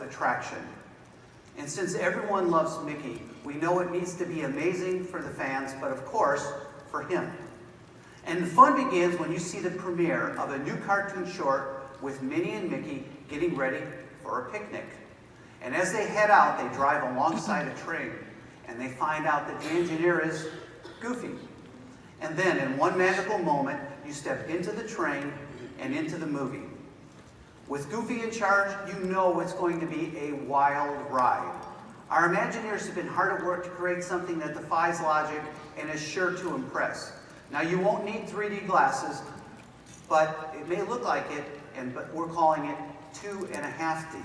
attraction. And since everyone loves Mickey, we know it needs to be amazing for the fans, but of course, for him. And the fun begins when you see the premiere of a new cartoon short with Minnie and Mickey getting ready for a picnic. And as they head out, they drive alongside a train, and they find out that the engineer is Goofy. And then, in one magical moment, you step into the train and into the movie. With Goofy in charge, you know it's going to be a wild ride. Our Imagineers have been hard at work to create something that defies logic and is sure to impress. Now, you won't need 3D glasses, but it may look like it, but we're calling it 2.5D.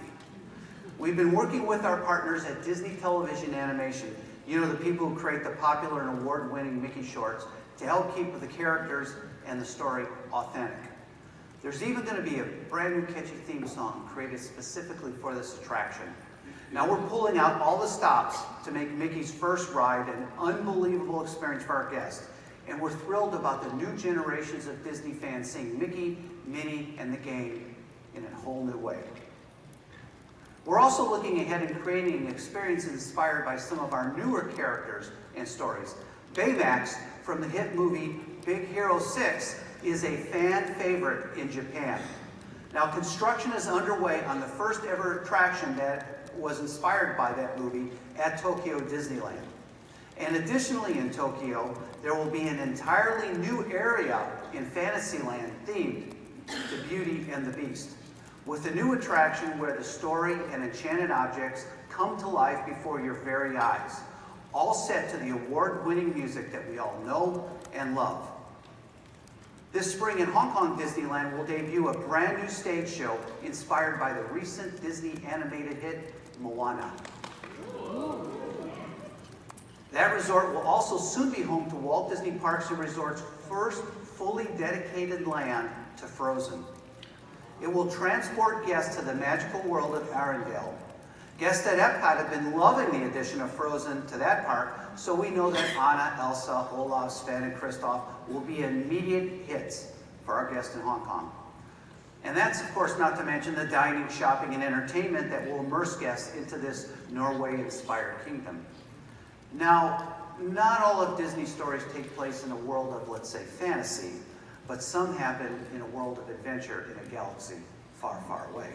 We've been working with our partners at Disney Television Animation, you know, the people who create the popular and award-winning Mickey shorts, to help keep the characters and the story authentic. There's even going to be a brand new catchy theme song created specifically for this attraction. Now we're pulling out all the stops to make Mickey's first ride an unbelievable experience for our guests. And we're thrilled about the new generations of Disney fans seeing Mickey, Minnie, and the gang in a whole new way. We're also looking ahead and creating an experience inspired by some of our newer characters and stories. Baymax from the hit movie Big Hero 6 is a fan favorite in Japan. Now, construction is underway on the first ever attraction that was inspired by that movie at Tokyo Disneyland. And additionally in Tokyo, there will be an entirely new area in Fantasyland themed to Beauty and the Beast, with a new attraction where the story and enchanted objects come to life before your very eyes, all set to the award-winning music that we all know and love. This spring in Hong Kong Disneyland will debut a brand new stage show inspired by the recent Disney animated hit, Moana. That resort will also soon be home to Walt Disney Parks and Resorts' first fully dedicated land to Frozen. It will transport guests to the magical world of Arendelle. Guests at Epcot have been loving the addition of Frozen to that park, so we know that Anna, Elsa, Olaf, Sven, and Kristoff will be immediate hits for our guests in Hong Kong. And that's, of course, not to mention the dining, shopping, and entertainment that will immerse guests into this Norway-inspired kingdom. Now, not all of Disney's stories take place in a world of, let's say, fantasy, but some happen in a world of adventure in a galaxy far, far away.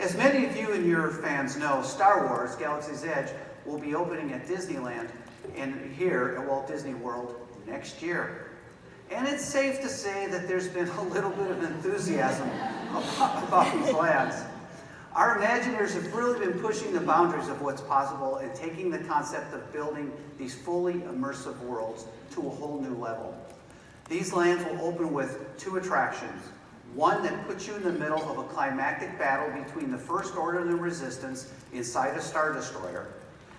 As many of you and your fans know, Star Wars Galaxy's Edge will be opening at Disneyland and here at Walt Disney World next year. And it's safe to say that there's been a little bit of enthusiasm about these lands. Our Imagineers have really been pushing the boundaries of what's possible and taking the concept of building these fully immersive worlds to a whole new level. These lands will open with two attractions. One that puts you in the middle of a climactic battle between the First Order and the Resistance inside a Star Destroyer.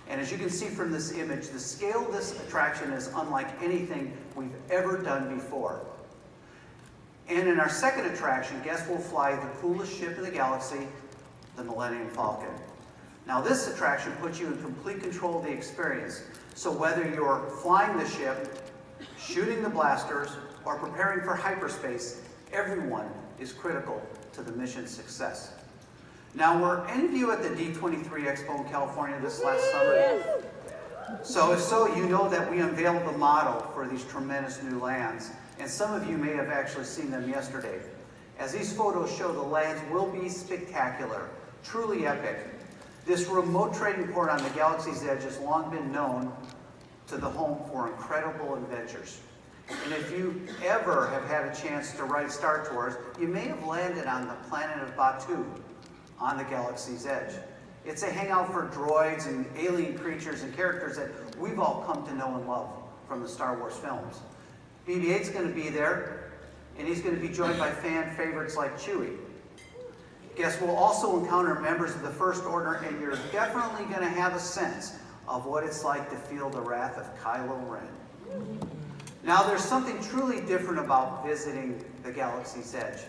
And as you can see from this image, the scale of this attraction is unlike anything we've ever done before. And in our second attraction, guests will fly the coolest ship in the galaxy, the Millennium Falcon. Now this attraction puts you in complete control of the experience. So whether you're flying the ship, shooting the blasters, or preparing for hyperspace, everyone is critical to the mission's success. Now, were any of you at the D23 Expo in California this last summer? Yes. So if so, you know that we unveiled the model for these tremendous new lands. And some of you may have actually seen them yesterday. As these photos show, the lands will be spectacular, truly epic. This remote trading port on the Galaxy's Edge has long been known to the home for incredible adventures. And if you ever have had a chance to ride Star Tours, you may have landed on the planet of Batuu on the Galaxy's Edge. It's a hangout for droids and alien creatures and characters that we've all come to know and love from the Star Wars films. BB-8's going to be there, and he's going to be joined by fan favorites like Chewie. Guests will also encounter members of the First Order, and you're definitely going to have a sense of what it's like to feel the wrath of Kylo Ren. Now, there's something truly different about visiting the Galaxy's Edge.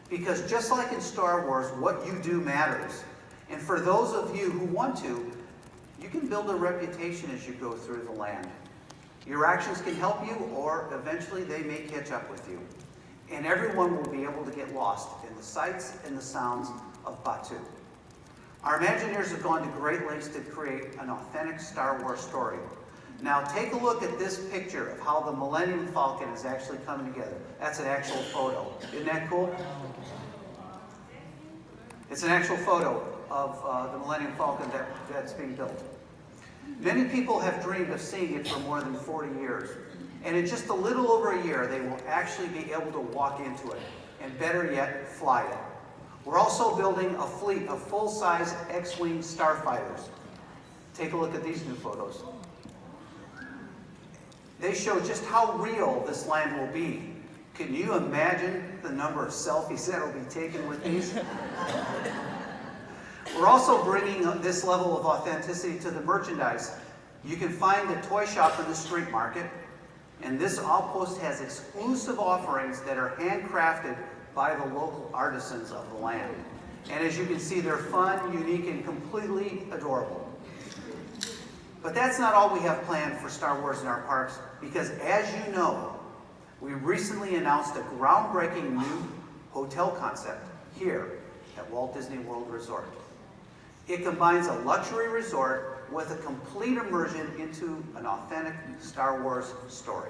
Because just like in Star Wars, what you do matters. And for those of you who want to, you can build a reputation as you go through the land. Your actions can help you, or eventually they may catch up with you. And everyone will be able to get lost in the sights and the sounds of Batuu. Our Imagineers have gone to great lengths to create an authentic Star Wars story. Now take a look at this picture of how the Millennium Falcon is actually coming together. That's an actual photo. Isn't that cool? It's an actual photo of the Millennium Falcon that's being built. Many people have dreamed of seeing it for more than 40 years. And in just a little over a year, they will actually be able to walk into it. And better yet, fly it. We're also building a fleet of full-size X-Wing starfighters. Take a look at these new photos. They show just how real this land will be. Can you imagine the number of selfies that will be taken with these? We're also bringing this level of authenticity to the merchandise. You can find the toy shop in the street market, and this outpost has exclusive offerings that are handcrafted by the local artisans of the land. And as you can see, they're fun, unique, and completely adorable. But that's not all we have planned for Star Wars in our parks, because as you know, we recently announced a groundbreaking new hotel concept here at Walt Disney World Resort. It combines a luxury resort with a complete immersion into an authentic Star Wars story.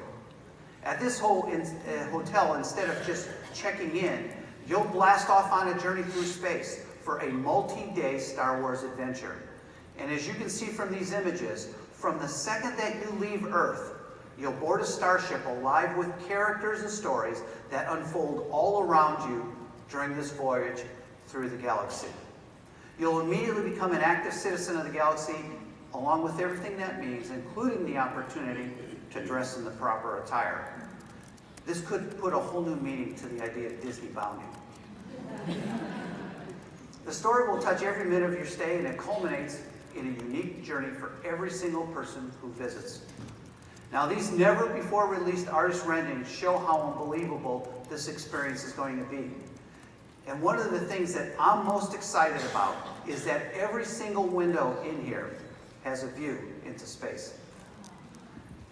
At this hotel, instead of just checking in, you'll blast off on a journey through space for a multi-day Star Wars adventure. And as you can see from these images, from the second that you leave Earth, you'll board a starship alive with characters and stories that unfold all around you during this voyage through the galaxy. You'll immediately become an active citizen of the galaxy, along with everything that means, including the opportunity to dress in the proper attire. This could put a whole new meaning to the idea of Disney bounding. The story will touch every minute of your stay, and it culminates in a unique journey for every single person who visits. Now, these never-before-released artist renderings show how unbelievable this experience is going to be. And one of the things that I'm most excited about is that every single window in here has a view into space.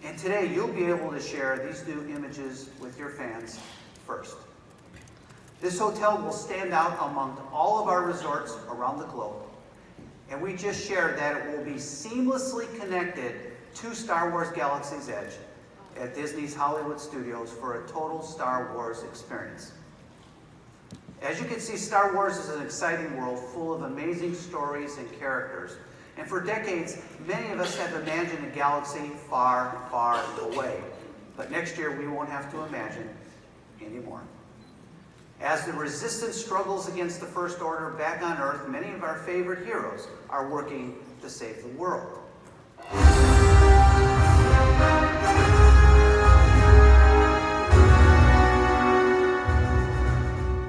And today, you'll be able to share these new images with your fans first. This hotel will stand out among all of our resorts around the globe. And we just shared that it will be seamlessly connected to Star Wars Galaxy's Edge at Disney's Hollywood Studios for a total Star Wars experience. As you can see, Star Wars is an exciting world full of amazing stories and characters. And for decades, many of us have imagined a galaxy far, far away. But next year, we won't have to imagine anymore. As the Resistance struggles against the First Order back on Earth, many of our favorite heroes are working to save the world.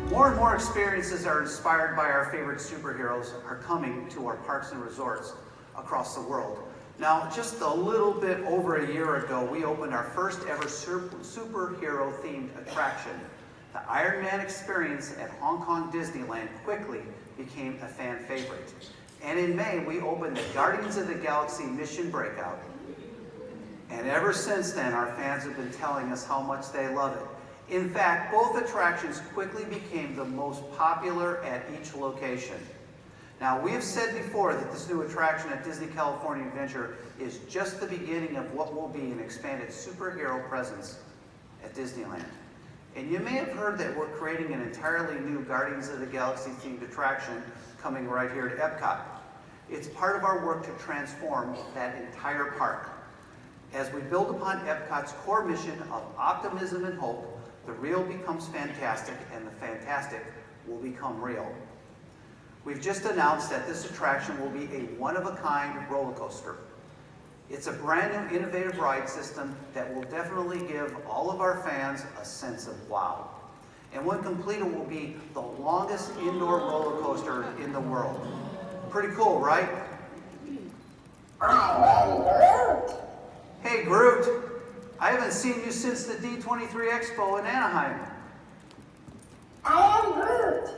More and more experiences are inspired by our favorite superheroes are coming to our parks and resorts across the world. Now, just a little bit over a year ago, we opened our first ever superhero-themed attraction. The Iron Man experience at Hong Kong Disneyland quickly became a fan favorite. And in May, we opened the Guardians of the Galaxy Mission Breakout. And ever since then, our fans have been telling us how much they love it. In fact, both attractions quickly became the most popular at each location. Now, we have said before that this new attraction at Disney California Adventure is just the beginning of what will be an expanded superhero presence at Disneyland. And you may have heard that we're creating an entirely new Guardians of the Galaxy themed attraction coming right here to Epcot. It's part of our work to transform that entire park. As we build upon Epcot's core mission of optimism and hope, the real becomes fantastic, and the fantastic will become real. We've just announced that this attraction will be a one-of-a-kind roller coaster. It's a brand new innovative ride system that will definitely give all of our fans a sense of wow. And when completed, will be the longest indoor roller coaster in the world. Pretty cool, right? Hey, Groot. I haven't seen you since the D23 Expo in Anaheim. I am Groot.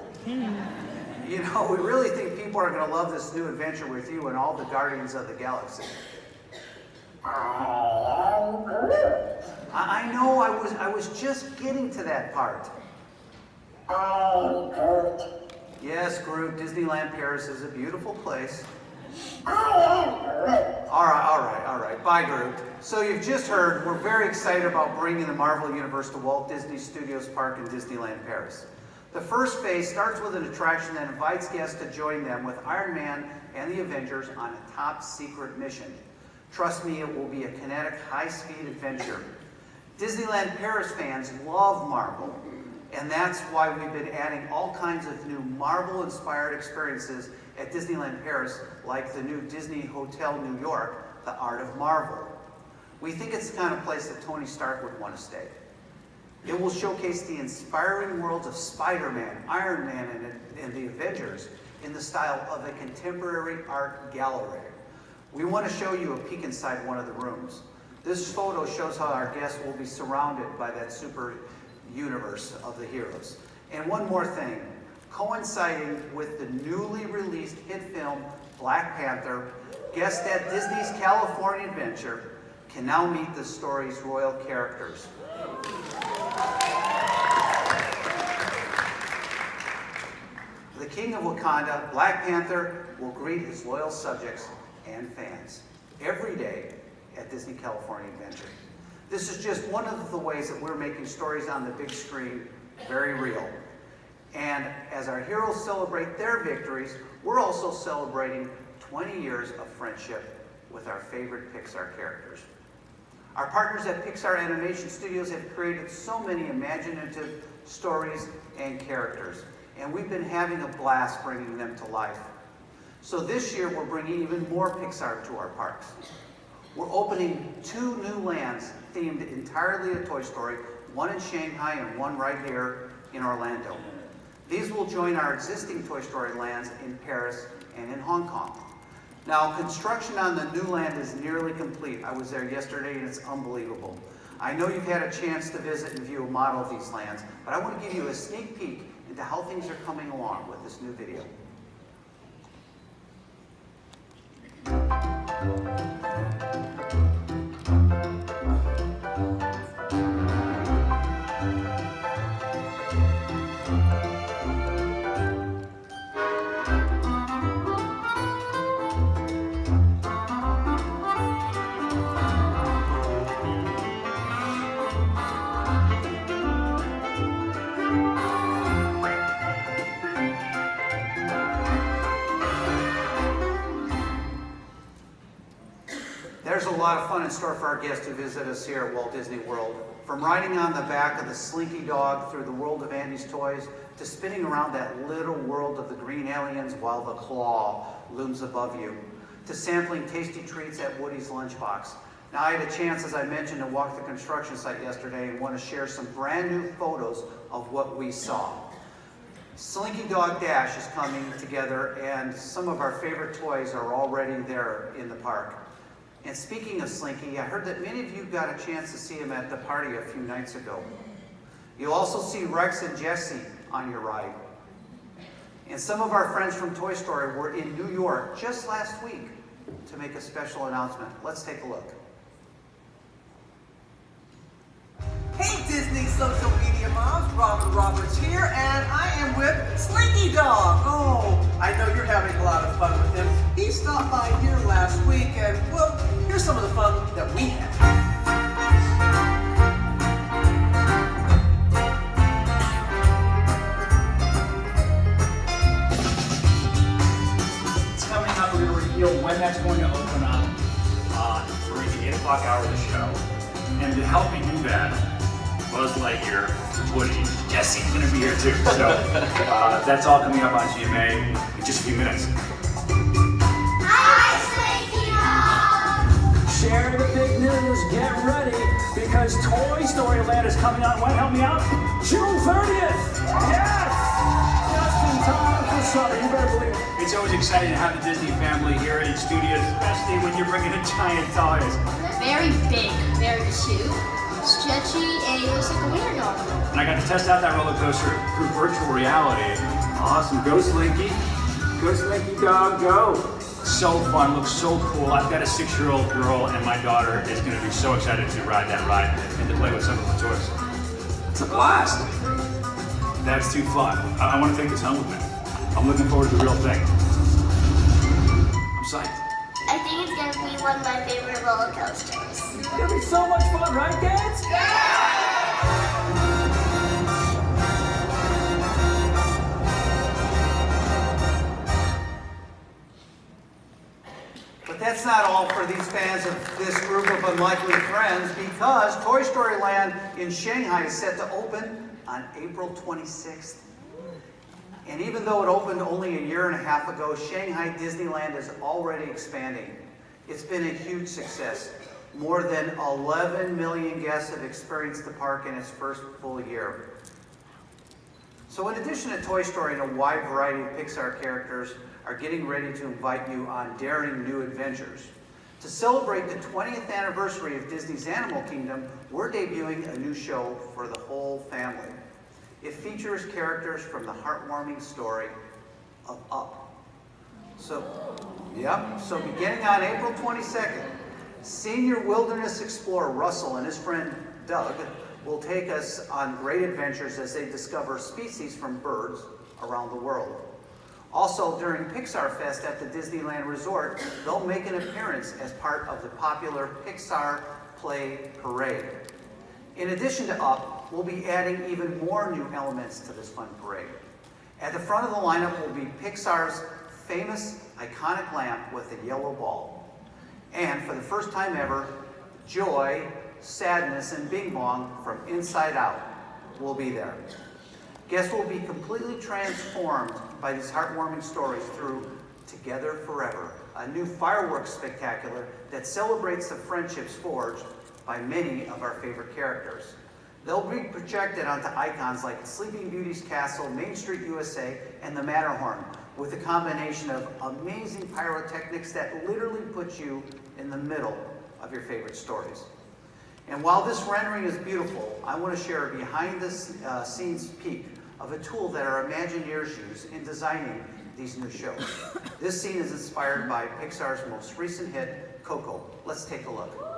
You know, we really think people are going to love this new adventure with you and all the Guardians of the Galaxy. I am Groot. I know, I was just getting to that part. I am Groot. Yes, Groot, Disneyland Paris is a beautiful place. I am Groot. All right. Bye, Groot. So you've just heard, we're very excited about bringing the Marvel Universe to Walt Disney Studios Park in Disneyland Paris. The first phase starts with an attraction that invites guests to join them with Iron Man and the Avengers on a top secret mission. Trust me, it will be a kinetic, high-speed adventure. Disneyland Paris fans love Marvel, and that's why we've been adding all kinds of new Marvel-inspired experiences at Disneyland Paris, like the new Disney Hotel New York, the Art of Marvel. We think it's the kind of place that Tony Stark would want to stay. It will showcase the inspiring worlds of Spider-Man, Iron Man, and the Avengers in the style of a contemporary art gallery. We want to show you a peek inside one of the rooms. This photo shows how our guests will be surrounded by that super universe of the heroes. And one more thing, coinciding with the newly released hit film Black Panther, guests at Disney's California Adventure can now meet the story's royal characters. The King of Wakanda, Black Panther, will greet his loyal subjects and fans every day at Disney California Adventure. This is just one of the ways that we're making stories on the big screen very real. And as our heroes celebrate their victories, we're also celebrating 20 years of friendship with our favorite Pixar characters. Our partners at Pixar Animation Studios have created so many imaginative stories and characters, and we've been having a blast bringing them to life. So this year, we're bringing even more Pixar to our parks. We're opening 2 new lands themed entirely to Toy Story, one in Shanghai and one right here in Orlando. These will join our existing Toy Story lands in Paris and in Hong Kong. Now, construction on the new land is nearly complete. I was there yesterday and it's unbelievable. I know you've had a chance to visit and view a model of these lands, but I want to give you a sneak peek into how things are coming along with this new video. There's a lot of fun in store for our guests who visit us here at Walt Disney World. From riding on the back of the Slinky Dog through the world of Andy's toys, to spinning around that little world of the green aliens while the Claw looms above you, to sampling tasty treats at Woody's Lunchbox. Now, I had a chance, as I mentioned, to walk the construction site yesterday and want to share some brand new photos of what we saw. Slinky Dog Dash is coming together, and some of our favorite toys are already there in the park. And speaking of Slinky, I heard that many of you got a chance to see him at the party a few nights ago. You'll also see Rex and Jessie on your ride. And some of our friends from Toy Story were in New York just last week to make a special announcement. Let's take a look. Hey Disney social media moms, Robin Roberts here, and I am with Slinky Dog. Oh, I know you're having a lot of fun with him. He stopped by here last week, and well, here's some of the fun that we had. It's coming up. We're going to reveal when that's going to open up during the 8 o'clock hour of the show. And to help me do that, Buzz Lightyear, Woody, Jesse's going to be here too. So that's all coming up on GMA in just a few minutes. Hi, Slinky Dog! Share the big news, get ready, because Toy Story Land is coming on, when, help me out, June 30th! Yes! Just in time for summer, you better believe it. It's always exciting to have the Disney family here in studios, especially when you're bringing in giant toys. Very big, very cute, stretchy, and it looks like a wiener dog. And I got to test out that roller coaster through virtual reality. Awesome. Go Slinky. Go Slinky Dog, go. So fun, looks so cool. I've got a 6-year-old girl, and my daughter is going to be so excited to ride that ride and to play with some of the toys. It's a blast. That's too fun. I want to take this home with me. I'm looking forward to the real thing. I'm psyched. I think it's going to be one of my favorite roller coasters. It's gonna be so much fun, right, kids? But that's not all for these fans of this group of unlikely friends, because Toy Story Land in Shanghai is set to open on April 26th. And even though it opened only a year and a half ago, Shanghai Disneyland is already expanding. It's been a huge success. More than 11 million guests have experienced the park in its first full year. So in addition to Toy Story and a wide variety of Pixar characters are getting ready to invite you on daring new adventures. To celebrate the 20th anniversary of Disney's Animal Kingdom, we're debuting a new show for the whole family. It features characters from the heartwarming story of Up. So beginning on April 22nd, senior wilderness explorer Russell and his friend Doug will take us on great adventures as they discover species from birds around the world. Also, during Pixar Fest at the Disneyland Resort, they'll make an appearance as part of the popular Pixar Play Parade. In addition to Up, we'll be adding even more new elements to this fun parade. At the front of the lineup will be Pixar's famous iconic lamp with the yellow ball. And for the first time ever, Joy, Sadness, and Bing Bong from Inside Out will be there. Guests will be completely transformed by these heartwarming stories through Together Forever, a new fireworks spectacular that celebrates the friendships forged by many of our favorite characters. They'll be projected onto icons like Sleeping Beauty's castle, Main Street USA, and the Matterhorn, with a combination of amazing pyrotechnics that literally put you in the middle of your favorite stories. And while this rendering is beautiful, I want to share a behind-the-scenes peek of a tool that our Imagineers use in designing these new shows. This scene is inspired by Pixar's most recent hit, Coco. Let's take a look.